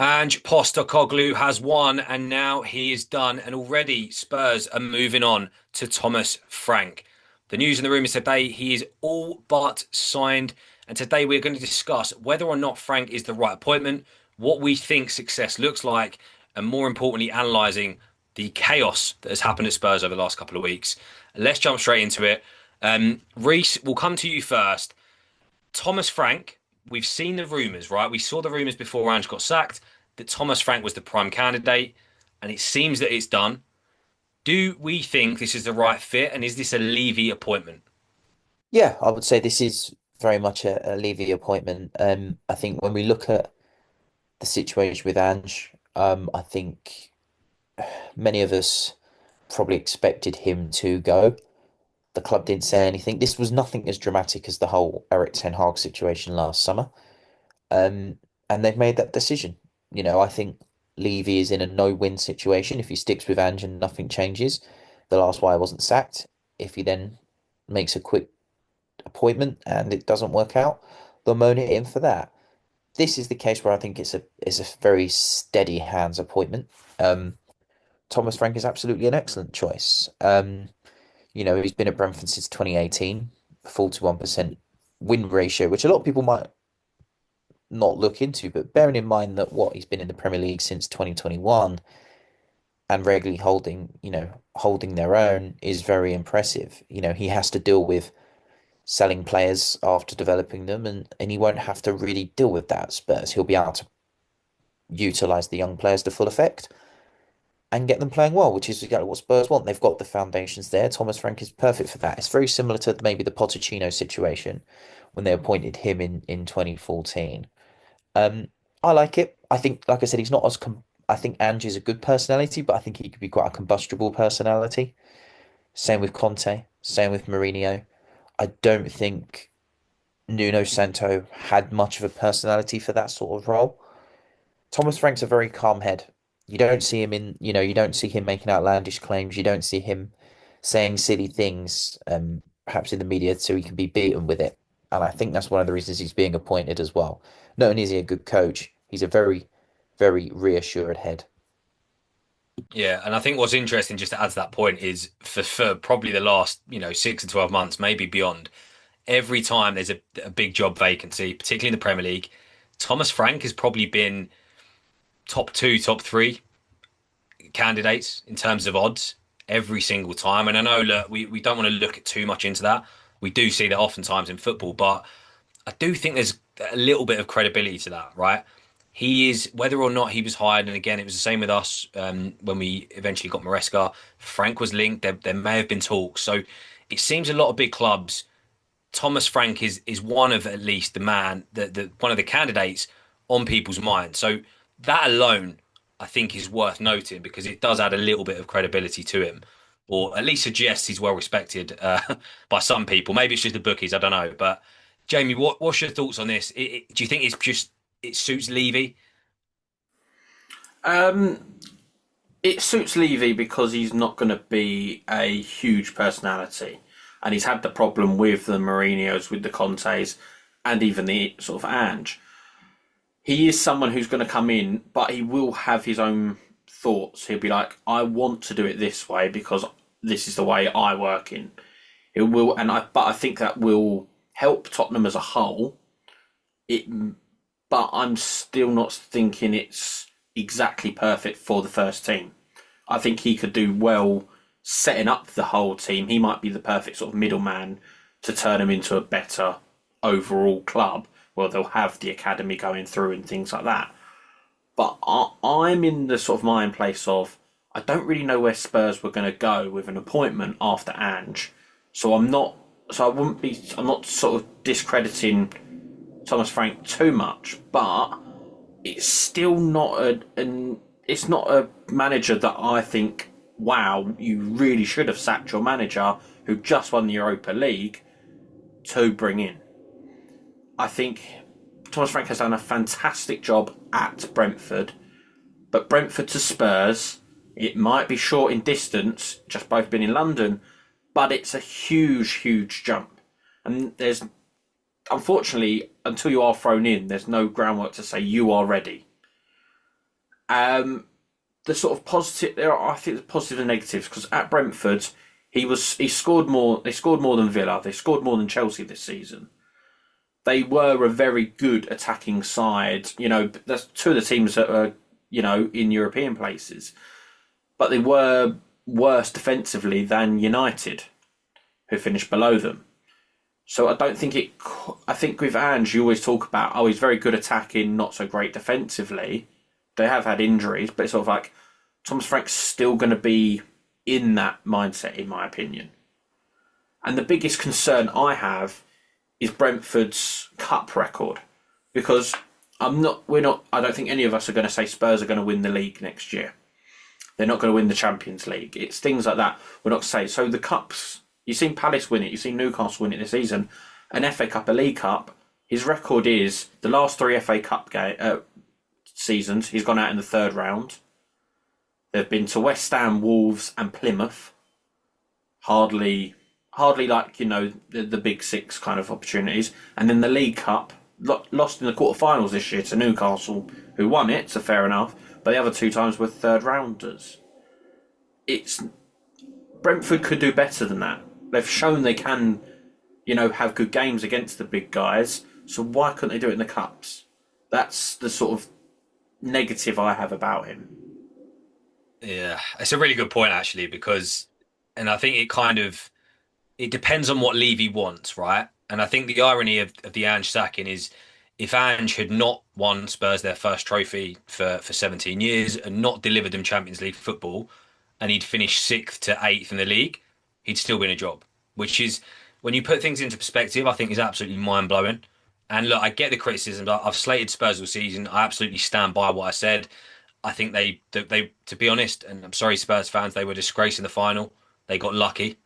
Ange Postecoglou has won, and now he is done. And already Spurs are moving on to Thomas Frank. The news and the rumours today, he is all but signed. And today we're going to discuss whether or not Frank is the right appointment, what we think success looks like, and more importantly, analysing the chaos that has happened at Spurs over the last couple of weeks. Let's jump straight into it. Reese, we'll come to you first. Thomas Frank, we've seen the rumours, right? We saw the rumours before Ange got sacked that Thomas Frank was the prime candidate, and it seems that it's done. Do we think this is the right fit, and is this a Levy appointment? Yeah, I would say this is very much a Levy appointment. I think when we look at the situation with Ange, I think many of us probably expected him to go. The club didn't say anything. This was nothing as dramatic as the whole Eric Ten Hag situation last summer. Um, and they've made that decision. I think Levy is in a no-win situation if he sticks with Ange and nothing changes. The last why I wasn't sacked. If he then makes a quick appointment and it doesn't work out, they'll moan at him for that. This is the case where I think it's a very steady hands appointment. Um, Thomas Frank is absolutely an excellent choice. He's been at Brentford since 2018, 41% win ratio, which a lot of people might not look into, but bearing in mind that he's been in the Premier League since 2021 and regularly holding their own is very impressive. He has to deal with selling players after developing them, and he won't have to really deal with that at Spurs. He'll be able to utilize the young players to full effect and get them playing well, which is exactly what Spurs want. They've got the foundations there. Thomas Frank is perfect for that. It's very similar to maybe the Pochettino situation when they appointed him in 2014. Um, I like it. I think, like I said, he's not as I think Ange is a good personality, but I think he could be quite a combustible personality. Same with Conte, same with Mourinho. I don't think Nuno Santo had much of a personality for that sort of role. Thomas Frank's a very calm head. You don't see him making outlandish claims. You don't see him saying silly things, perhaps in the media, so he can be beaten with it. And I think that's one of the reasons he's being appointed as well. Not only is he a good coach, he's a very, very reassured head. Yeah, and I think what's interesting, just to add to that point, is for probably the last 6 to 12 months, maybe beyond, every time there's a big job vacancy, particularly in the Premier League, Thomas Frank has probably been top two, top three candidates in terms of odds every single time. And I know, look, we don't want to look at too much into that. We do see that oftentimes in football, but I do think there's a little bit of credibility to that, right? He is, whether or not he was hired, and again, it was the same with us when we eventually got Maresca. Frank was linked. There may have been talks. So it seems a lot of big clubs. Thomas Frank is one of at least the one of the candidates on people's minds. So that alone, I think, is worth noting because it does add a little bit of credibility to him, or at least suggests he's well respected by some people. Maybe it's just the bookies, I don't know. But Jamie, what's your thoughts on this? Do you think it suits Levy? Um, it suits Levy because he's not going to be a huge personality, and he's had the problem with the Mourinho's, with the Contes, and even the sort of Ange. He is someone who's going to come in, but he will have his own thoughts. He'll be like, "I want to do it this way because this is the way I work in." It will, but I think that will help Tottenham as a whole. It, but I'm still not thinking it's exactly perfect for the first team. I think he could do well setting up the whole team. He might be the perfect sort of middleman to turn them into a better overall club where they'll have the academy going through and things like that. But I'm in the sort of mind place of I don't really know where Spurs were going to go with an appointment after Ange. So I'm not. So I wouldn't be. I'm not sort of discrediting Thomas Frank too much, but it's still not it's not a manager that I think, wow, you really should have sacked your manager who just won the Europa League to bring in. I think Thomas Frank has done a fantastic job at Brentford, but Brentford to Spurs, it might be short in distance, just both been in London, but it's a huge, huge jump. And there's, unfortunately, until you are thrown in, there's no groundwork to say you are ready. Um, the sort of positive there are, I think, the positive and negatives because at Brentford he scored more. They scored more than Villa. They scored more than Chelsea this season. They were a very good attacking side. You know, that's two of the teams that are in European places, but they were worse defensively than United, who finished below them. So I don't think it. I think with Ange, you always talk about, oh, he's very good attacking, not so great defensively. They have had injuries, but it's sort of like Thomas Frank's still going to be in that mindset, in my opinion. And the biggest concern I have is Brentford's cup record, because we're not. I don't think any of us are going to say Spurs are going to win the league next year. They're not going to win the Champions League. It's things like that. We're not saying. So the cups, you've seen Palace win it. You've seen Newcastle win it this season. An FA Cup, a League Cup. His record is the last three FA Cup seasons. He's gone out in the third round. They've been to West Ham, Wolves, and Plymouth. Hardly like the big six kind of opportunities. And then the League Cup, lost in the quarterfinals this year to Newcastle, who won it. So fair enough. But the other two times were third rounders. It's Brentford could do better than that. They've shown they can, have good games against the big guys. So why couldn't they do it in the cups? That's the sort of negative I have about him. Yeah, it's a really good point actually because, and I think it depends on what Levy wants, right? And I think the irony of the Ange sacking is if Ange had not won Spurs their first trophy for 17 years and not delivered them Champions League football, and he'd finished sixth to eighth in the league, he'd still be in a job. Which is, when you put things into perspective, I think is absolutely mind blowing. And look, I get the criticism. I've slated Spurs all season. I absolutely stand by what I said. I think they to be honest, and I'm sorry Spurs fans, they were disgraced in the final. They got lucky.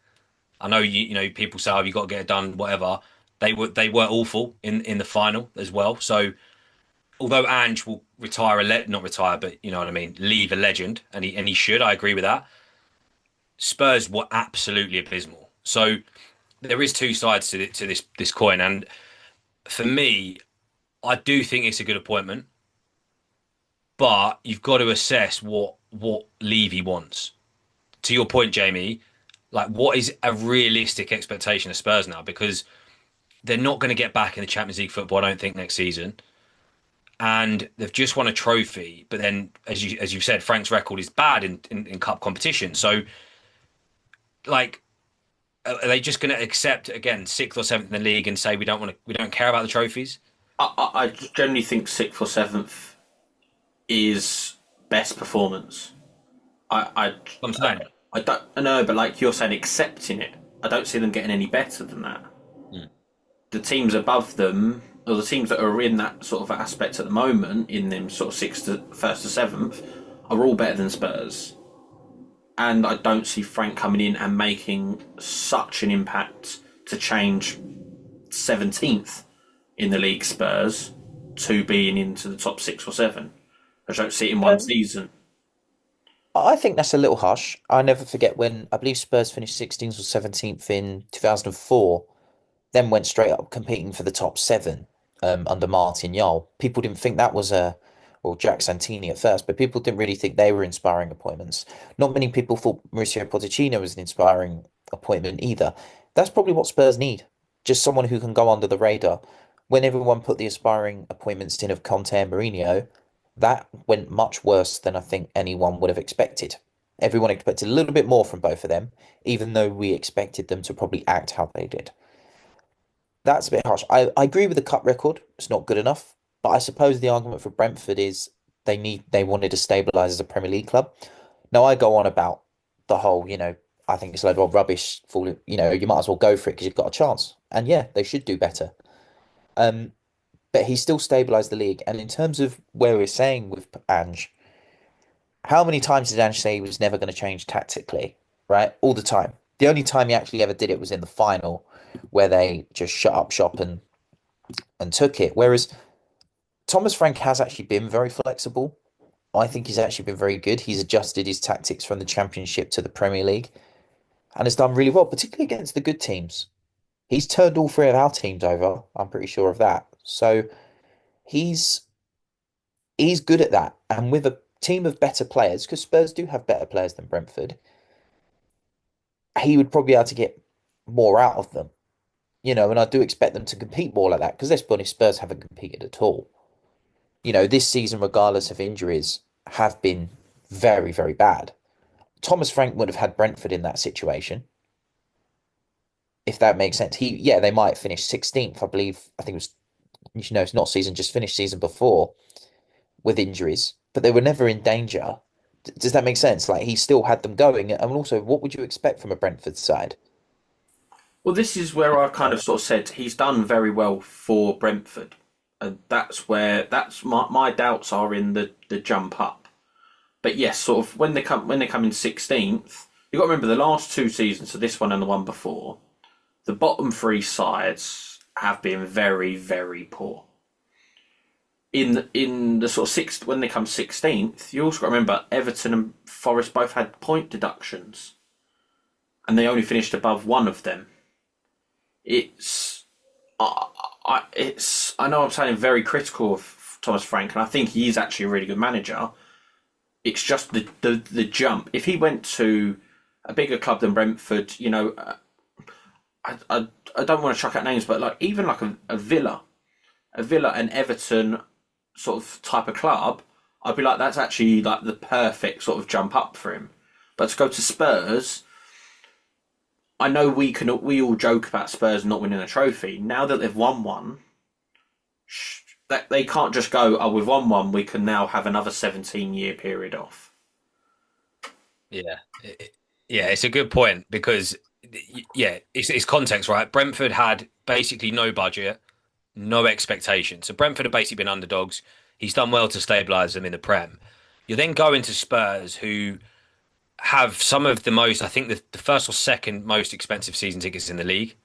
I know people say, oh, you got to get it done, whatever. They were awful in the final as well. So although Ange will retire not retire, but you know what I mean, leave a legend, and he should. I agree with that. Spurs were absolutely abysmal. So there is two sides to this coin, and for me, I do think it's a good appointment, but you've got to assess what Levy wants. To your point, Jamie, like what is a realistic expectation of Spurs now? Because they're not going to get back in the Champions League football, I don't think, next season. And they've just won a trophy, but then, as you've said, Frank's record is bad in cup competition. So, like, are they just going to accept again sixth or seventh in the league and say we don't care about the trophies? I generally think sixth or seventh is best performance. I I'm saying. I don't know, but like you're saying, accepting it, I don't see them getting any better than that. Mm. The teams above them, or the teams that are in that sort of aspect at the moment, in them sort of sixth to first to seventh, are all better than Spurs. And I don't see Frank coming in and making such an impact to change 17th in the league Spurs to being into the top six or seven. I don't see it in one Um, season. I think that's a little harsh. I never forget when I believe Spurs finished 16th or 17th in 2004, then went straight up competing for the top seven under Martin Jol. People didn't think that was well, Jack Santini at first, but people didn't really think they were inspiring appointments. Not many people thought Mauricio Pochettino was an inspiring appointment either. That's probably what Spurs need. Just someone who can go under the radar. When everyone put the aspiring appointments in of Conte and Mourinho, that went much worse than I think anyone would have expected. Everyone expected a little bit more from both of them, even though we expected them to probably act how they did. That's a bit harsh. I agree with the cup record. It's not good enough. But I suppose the argument for Brentford is they wanted to stabilise as a Premier League club. Now I go on about the whole, I think it's a load of rubbish falling, you might as well go for it because you've got a chance. And yeah, they should do better. Um, but he still stabilised the league. And in terms of where we're saying with Ange, how many times did Ange say he was never going to change tactically? Right? All the time. The only time he actually ever did it was in the final where they just shut up shop and took it. Whereas Thomas Frank has actually been very flexible. I think he's actually been very good. He's adjusted his tactics from the Championship to the Premier League and has done really well, particularly against the good teams. He's turned all three of our teams over. I'm pretty sure of that. So he's he's good at that. And with a team of better players, because Spurs do have better players than Brentford, he would probably be able to get more out of them. And I do expect them to compete more like that because let's be honest, Spurs haven't competed at all. This season, regardless of injuries, have been very, very bad. Thomas Frank would have had Brentford in that situation, if that makes sense. Yeah, they might finish 16th, I believe. I think it was, it's not season, just finished season before with injuries, but they were never in danger. Does that make sense? Like he still had them going. And also, what would you expect from a Brentford side? Well, this is where I kind of sort of said he's done very well for Brentford, and that's my doubts are in the jump up. But yes, sort of when they come in 16th, you got to remember the last two seasons, so this one and the one before, the bottom three sides have been very, very poor. In the sort of sixth, when they come 16th, you also got to remember Everton and Forest both had point deductions, and they only finished above one of them. It's I know I'm sounding very critical of Thomas Frank, and I think he is actually a really good manager. It's just the jump. If he went to a bigger club than Brentford, I don't want to chuck out names, but like even like a Villa and Everton sort of type of club, I'd be like that's actually like the perfect sort of jump up for him. But to go to Spurs, I know we all joke about Spurs not winning a trophy. Now that they've won one, that they can't just go, oh, we've won one, we can now have another 17-year period off. Yeah, yeah, it's a good point because yeah, it's context, right? Brentford had basically no budget, no expectation. So Brentford have basically been underdogs. He's done well to stabilise them in the Prem. You then go into Spurs, who have some of the most, I think the first or second most expensive season tickets in the league.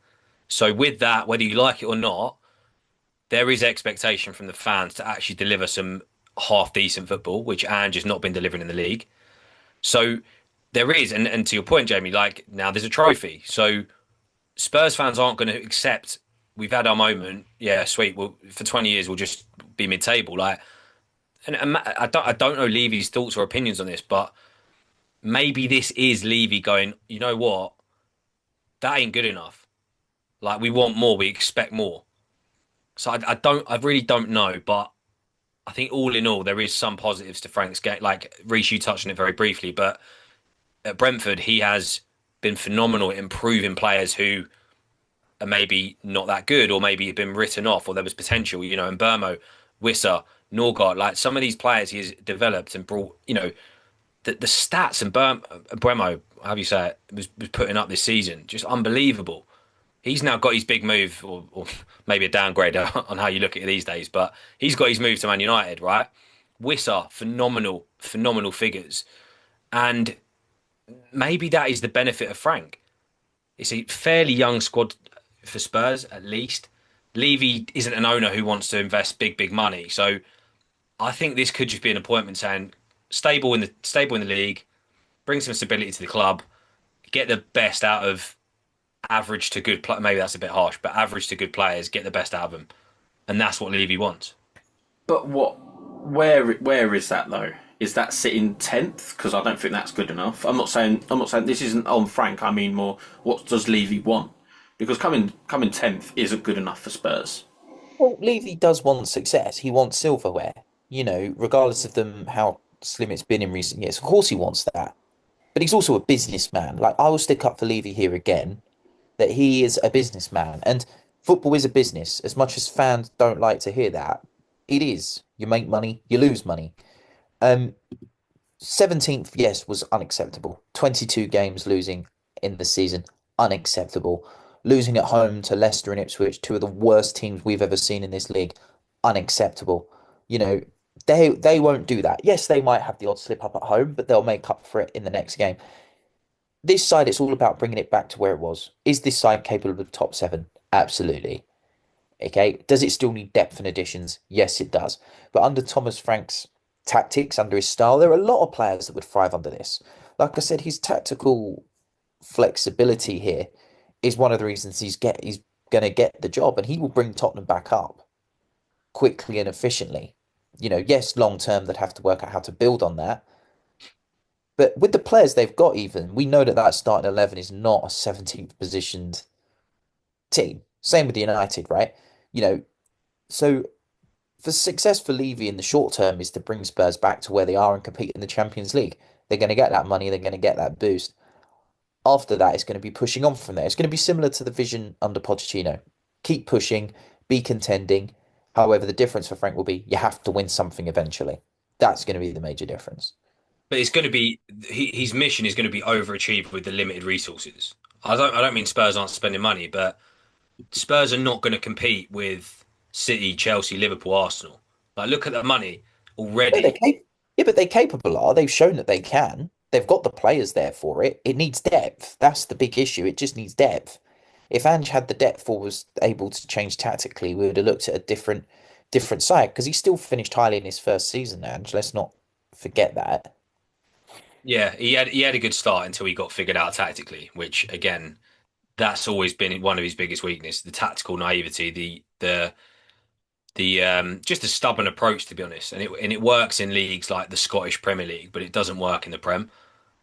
So with that, whether you like it or not, there is expectation from the fans to actually deliver some half decent football, which Ange has not been delivering in the league. So there is, and to your point, Jamie, like now there's a trophy. So Spurs fans aren't going to accept we've had our moment. Yeah, sweet. Well, for 20 years we'll just be mid-table. Like, and I don't know Levy's thoughts or opinions on this, but maybe this is Levy going. You know what? That ain't good enough. Like we want more. We expect more. So I really don't know, but I think all in all there is some positives to Frank's game. Like Reece, you touched on it very briefly, but at Brentford he has been phenomenal at improving players who are maybe not that good or maybe have been written off or there was potential, and Burmo, Wissa, Norgard, like some of these players he's developed and brought, the stats and Bremo, how do you say it, was putting up this season, just unbelievable. He's now got his big move, or maybe a downgrade on how you look at it these days, but he's got his move to Man United, right? Wissa, phenomenal, phenomenal figures. And maybe that is the benefit of Frank. It's a fairly young squad for Spurs, at least. Levy isn't an owner who wants to invest big, big money. So I think this could just be an appointment saying stable in the league, bring some stability to the club, get the best out of average to good. Maybe that's a bit harsh, but average to good players, get the best out of them, and that's what Levy wants. But where is that though? Is that sitting 10th? Because I don't think that's good enough. I'm not saying this isn't on Frank. I mean more, what does Levy want? Because coming 10th isn't good enough for Spurs. Well, Levy does want success. He wants silverware, regardless of them how slim it's been in recent years. Of course he wants that. But he's also a businessman. Like I will stick up for Levy here again, that he is a businessman. And football is a business. As much as fans don't like to hear that, it is. You make money, you lose money. Um, 17th, yes, was unacceptable. 22 games losing in the season, unacceptable. Losing at home to Leicester and Ipswich, two of the worst teams we've ever seen in this league, unacceptable. You know, they won't do that. Yes, they might have the odd slip up at home, but they'll make up for it in the next game. This side, it's all about bringing it back to where it was. Is this side capable of the top seven? Absolutely. Okay. Does it still need depth and additions? Yes, it does. But under Thomas Frank's tactics, under his style, there are a lot of players that would thrive under this. Like I said, his tactical flexibility here is one of the reasons he's going to get the job, and he will bring Tottenham back up quickly and efficiently. Yes, long term they'd have to work out how to build on that. But with the players they've got, even we know that that starting 11 is not a 17th positioned team. Same with United, right? You know, so for success for Levy in the short term is to bring Spurs back to where they are and compete in the Champions League. They're going to get that money, they're going to get that boost. After that, it's going to be pushing on from there. It's going to be similar to the vision under Pochettino. Keep pushing, be contending. However, the difference for Frank will be you have to win something eventually. That's going to be the major difference. But it's going to be his mission is going to be overachieved with the limited resources. I don't mean Spurs aren't spending money, but Spurs are not going to compete with City, Chelsea, Liverpool, Arsenal. Like look at the money No, already. yeah, but they're capable are. They've shown that they can. They've got the players there for it. It needs depth. That's the big issue. It just needs depth. If Ange had the depth or was able to change tactically, we would have looked at a different side because he still finished highly in his first season, Ange. Let's not forget that. Yeah, he had a good start until he got figured out tactically, which again, that's always been one of his biggest weaknesses, the tactical naivety, the just a stubborn approach to be honest. And it works in leagues like the Scottish Premier League, but it doesn't work in the Prem.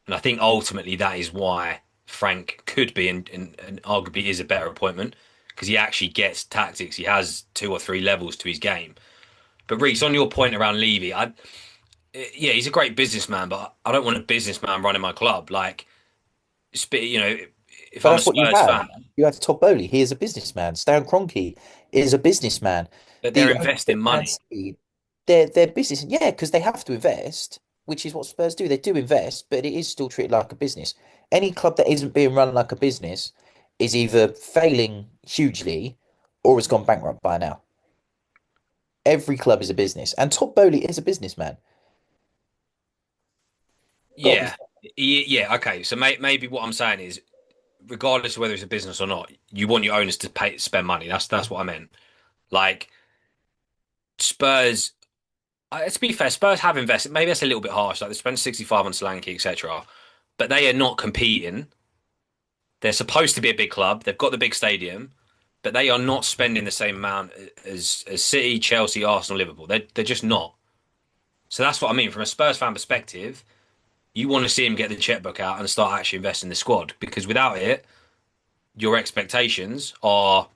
And I think ultimately that is why Frank could be and arguably is a better appointment because he actually gets tactics. He has two or three levels to his game. But Reece, on your point around Levy, yeah, he's a great businessman, but I don't want a businessman running my club. Like, you know, if But I'm a that's what you Spurs had. fan, You had Todd Bowley. He is a businessman. Stan Kroenke is a businessman. but they're The owners investing at Man money. City, they're business. Yeah, because they have to invest, which is what Spurs do. They do invest, but it is still treated like a business. Any club that isn't being run like a business is either failing hugely or has gone bankrupt by now. Every club is a business, and Todd Bowley is a businessman. Got to be. Yeah, yeah. Okay, so maybe what I'm saying is, regardless of whether it's a business or not, you want your owners to spend money. That's what I meant. Like Spurs. To be fair, Spurs have invested. Maybe that's a little bit harsh. Like they spent 65 on Solanke, etc. But they are not competing. They're supposed to be a big club. They've got the big stadium, but they are not spending the same amount as City, Chelsea, Arsenal, Liverpool. They're just not. So that's what I mean. From a Spurs fan perspective, you want to see him get the checkbook out and start actually investing in the squad because without it, your expectations are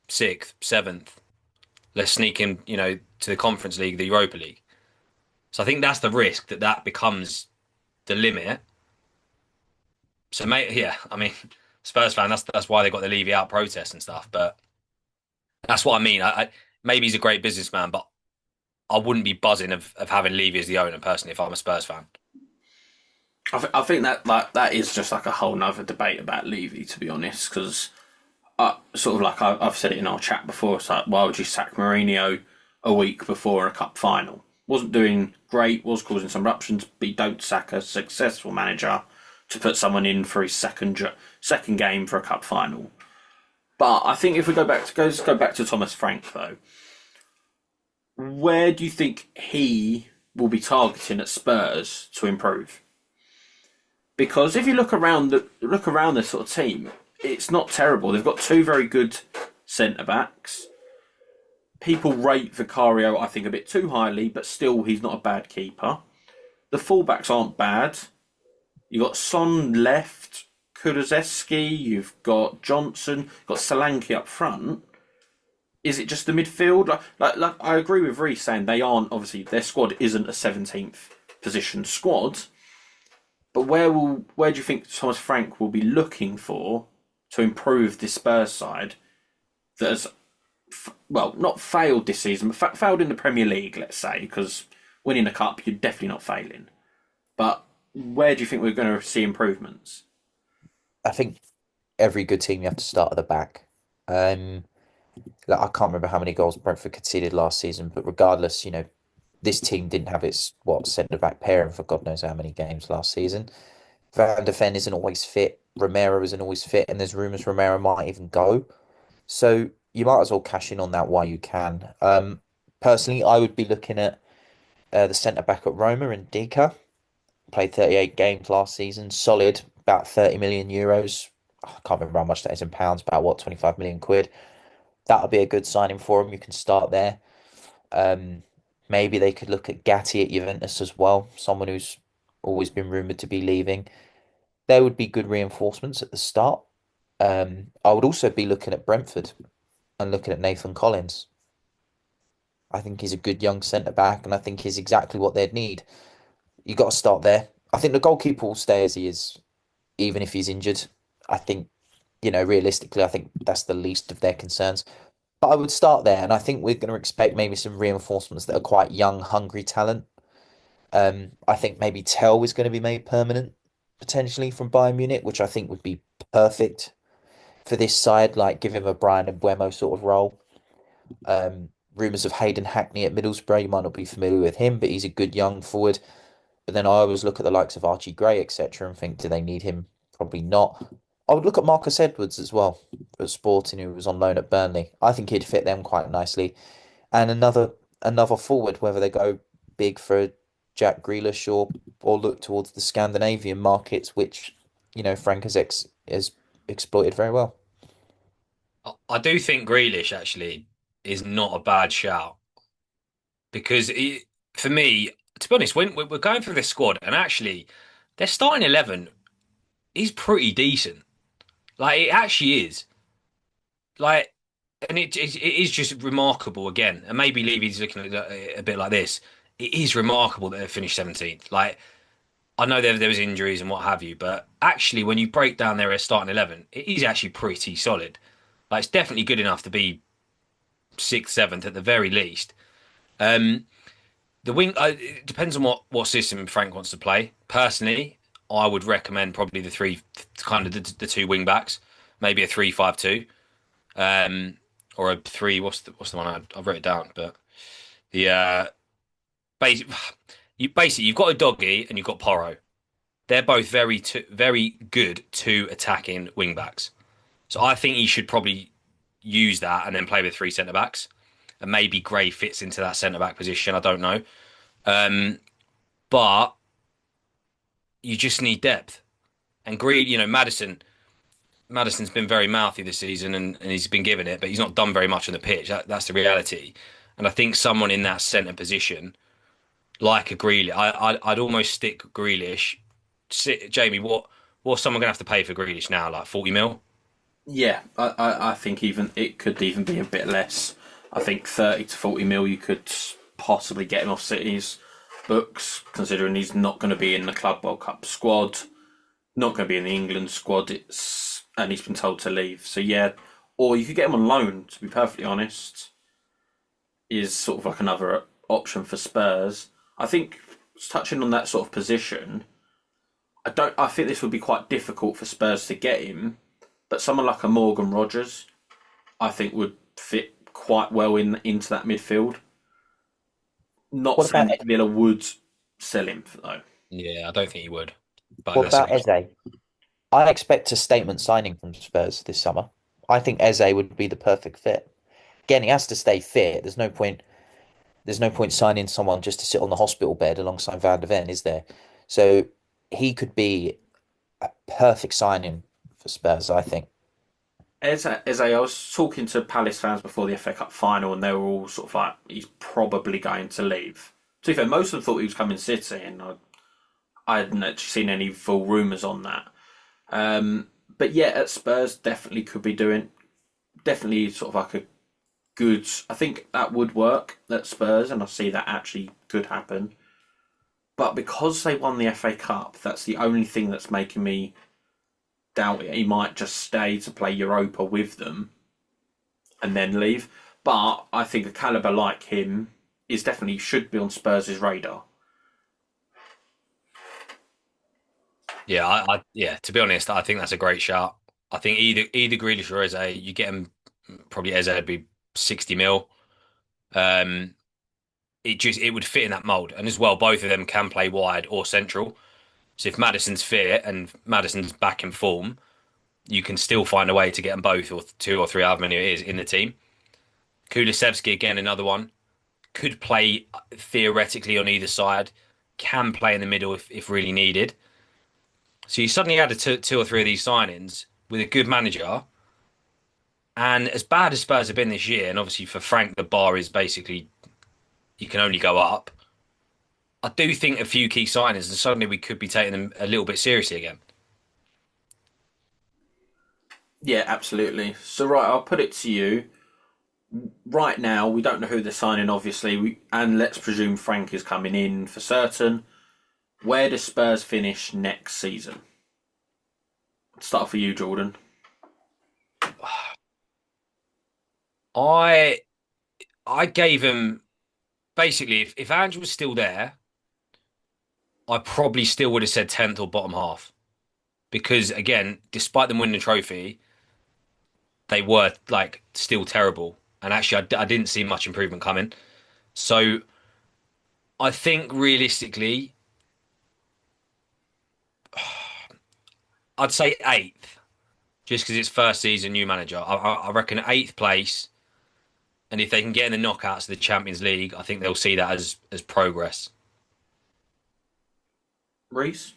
sixth, seventh. Let's sneak in, to the Conference League, the Europa League. So I think that's the risk that becomes the limit. So, mate, yeah, I mean, Spurs fan, that's why they got the Levy out protest and stuff. But that's what I mean. Maybe he's a great businessman, but I wouldn't be buzzing of having Levy as the owner personally if I'm a Spurs fan. I think that that is just like a whole nother debate about Levy, to be honest, because sort of like I've said it in our chat before. It's like, why would you sack Mourinho a week before a cup final? Wasn't doing great, was causing some eruptions, but you don't sack a successful manager to put someone in for his second game for a cup final. But I think if we go back to Thomas Frank though, where do you think he will be targeting at Spurs to improve? Because if you look around this sort of team, it's not terrible. They've got two very good centre backs. People rate Vicario, I think, a bit too highly, but still, he's not a bad keeper. The fullbacks aren't bad. You've got Son left, Kulusevski, you've got Johnson, you've got Solanke up front. Is it just the midfield? Like I agree with Reece saying they aren't, obviously, their squad isn't a 17th position squad. But where do you think Thomas Frank will be looking for to improve this Spurs side that has, well, not failed this season, but failed in the Premier League, let's say, because winning a cup, you're definitely not failing. But where do you think we're going to see improvements? I think every good team you have to start at the back. Um, like I can't remember how many goals Brentford conceded last season, but regardless, this team didn't have its centre back pairing for God knows how many games last season. Van de Ven isn't always fit. Romero isn't always fit, and there's rumours Romero might even go. So you might as well cash in on that while you can. Personally, I would be looking at the centre back at Roma and Dika. Played 38 games last season, solid, about 30 million euros. I can't remember how much that is in pounds, about what, 25 million quid. That would be a good signing for him. You can start there. Um, Maybe they could look at Gatti at Juventus as well, someone who's always been rumoured to be leaving. There would be good reinforcements at the start. I would also be looking at Brentford and looking at Nathan Collins. I think he's a good young centre back, and I think he's exactly what they'd need. You got to start there. I think the goalkeeper will stay as he is, even if he's injured. I think, realistically, I think that's the least of their concerns. But I would start there, and I think we're going to expect maybe some reinforcements that are quite young, hungry talent. I think maybe Tell is going to be made permanent potentially from Bayern Munich, which I think would be perfect for this side. Like give him a Brian and Buemo sort of role. Rumours of Hayden Hackney at Middlesbrough. You might not be familiar with him, but he's a good young forward. But then I always look at the likes of Archie Gray, etc., and think, do they need him? Probably not. I would look at Marcus Edwards as well at Sporting, who was on loan at Burnley. I think he'd fit them quite nicely. And another forward, whether they go big for Jack Grealish or look towards the Scandinavian markets, which Frank has exploited very well. I do think Grealish actually is not a bad shout because for me, to be honest, when we're going through this squad and actually their starting 11 is pretty decent. Like it actually is. Like, and it is just remarkable again. And maybe Levy's looking at it a bit like this. It is remarkable that they finished 17th. Like, I know there was injuries and what have you, but actually, when you break down their starting 11, it is actually pretty solid. Like, it's definitely good enough to be sixth, seventh at the very least. Um, the wing it depends on what system Frank wants to play. Personally, I would recommend probably the three, kind of the two wing backs, maybe a 3-5-2. Or a three. What's the one I wrote it down? But the basic, you've got a doggy and you've got Porro. They're both very good two attacking wing backs. So I think you should probably use that and then play with three centre backs, and maybe Gray fits into that centre back position. I don't know, um, but you just need depth and greed. Madison's been very mouthy this season and he's been given it, but he's not done very much on the pitch. That's the reality. And I think someone in that centre position, like a Grealish, I'd almost stick Grealish. Jamie, what's someone going to have to pay for Grealish now? Like 40 mil? Yeah, I think even it could even be a bit less. I think 30 to 40 mil you could possibly get him off City's books, considering he's not going to be in the Club World Cup squad, not going to be in the England squad. And he's been told to leave. So yeah, or you could get him on loan. To be perfectly honest, is sort of like another option for Spurs. I think touching on that sort of position, I think this would be quite difficult for Spurs to get him, but someone like a Morgan Rogers, I think would fit quite well into that midfield. Not What saying about that Villa would sell him though. Yeah, I don't think he would. But what that's about Eze? I expect a statement signing from Spurs this summer. I think Eze would be the perfect fit. Again, he has to stay fit. There's no point signing someone just to sit on the hospital bed alongside Van de Ven, is there? So he could be a perfect signing for Spurs, I think. I was talking to Palace fans before the FA Cup final, and they were all sort of like, he's probably going to leave. To be fair, most of them thought he was coming City, and I hadn't actually seen any full rumours on that. But yeah, at Spurs, definitely could be doing, definitely sort of like a good. I think that would work at Spurs, and I see that actually could happen. But because they won the FA Cup, that's the only thing that's making me doubt it. He might just stay to play Europa with them and then leave. But I think a caliber like him is definitely should be on Spurs' radar. Yeah, yeah. To be honest, I think that's a great shout. I think either Grealish or Eze, you get him. Probably Eze would be 60 mil. Um, it would fit in that mold, and as well, both of them can play wide or central. So if Madison's fit and Madison's back in form, you can still find a way to get them both or two or three, however many it is, in the team. Kulusevski again, another one, could play theoretically on either side, can play in the middle if really needed. So you suddenly add two or three of these signings with a good manager. And as bad as Spurs have been this year, and obviously for Frank, the bar is basically you can only go up. I do think a few key signings, and suddenly we could be taking them a little bit seriously again. Yeah, absolutely. So right, I'll put it to you. Right now, we don't know who they're signing, obviously, and let's presume Frank is coming in for certain. Where does Spurs finish next season? Start for you, Jordan. I I gave him basically if Ange was still there, I probably still would have said 10th or bottom half. Because again, despite them winning the trophy, they were like still terrible. And actually, I didn't see much improvement coming. So I think realistically, I'd say eighth, just because it's first season, new manager. I reckon eighth place, and if they can get in the knockouts of the Champions League, I think they'll see that as progress. Reese?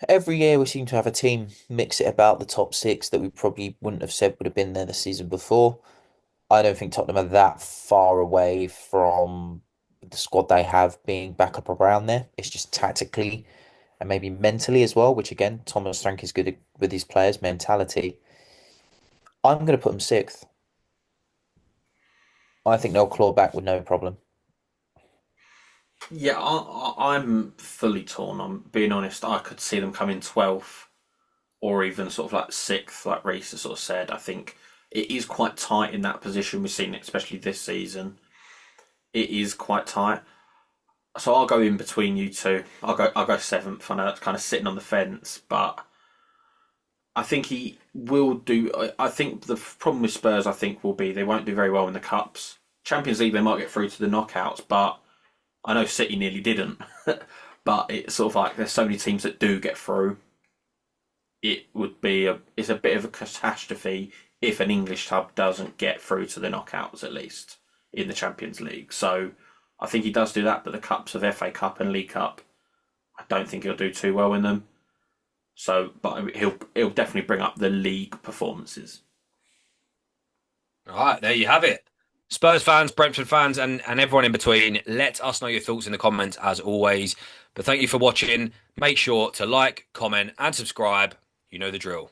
Every year we seem to have a team mix it about the top six that we probably wouldn't have said would have been there the season before. I don't think Tottenham are that far away from the squad they have being back up around there. It's just tactically and maybe mentally as well, which again, Thomas Frank is good with his players' mentality. I'm going to put them sixth. I think they'll claw back with no problem. Yeah, I'm fully torn. I'm being honest. I could see them coming 12th or even sort of like sixth, like Reese has sort of said. I think it is quite tight in that position. We've seen it, especially this season. It is quite tight. So I'll go in between you two. I'll go seventh. I know that's kind of sitting on the fence, but I think he will do. I think the problem with Spurs, I think, will be they won't do very well in the cups. Champions League, they might get through to the knockouts, but I know City nearly didn't. But it's sort of like there's so many teams that do get through. It's a bit of a catastrophe if an English club doesn't get through to the knockouts at least in the Champions League. So I think he does do that, but the cups of FA Cup and League Cup, I don't think he'll do too well in them. So, but he'll definitely bring up the league performances. All right, there you have it. Spurs fans, Brentford fans, and everyone in between, let us know your thoughts in the comments as always. But thank you for watching. Make sure to like, comment, and subscribe. You know the drill.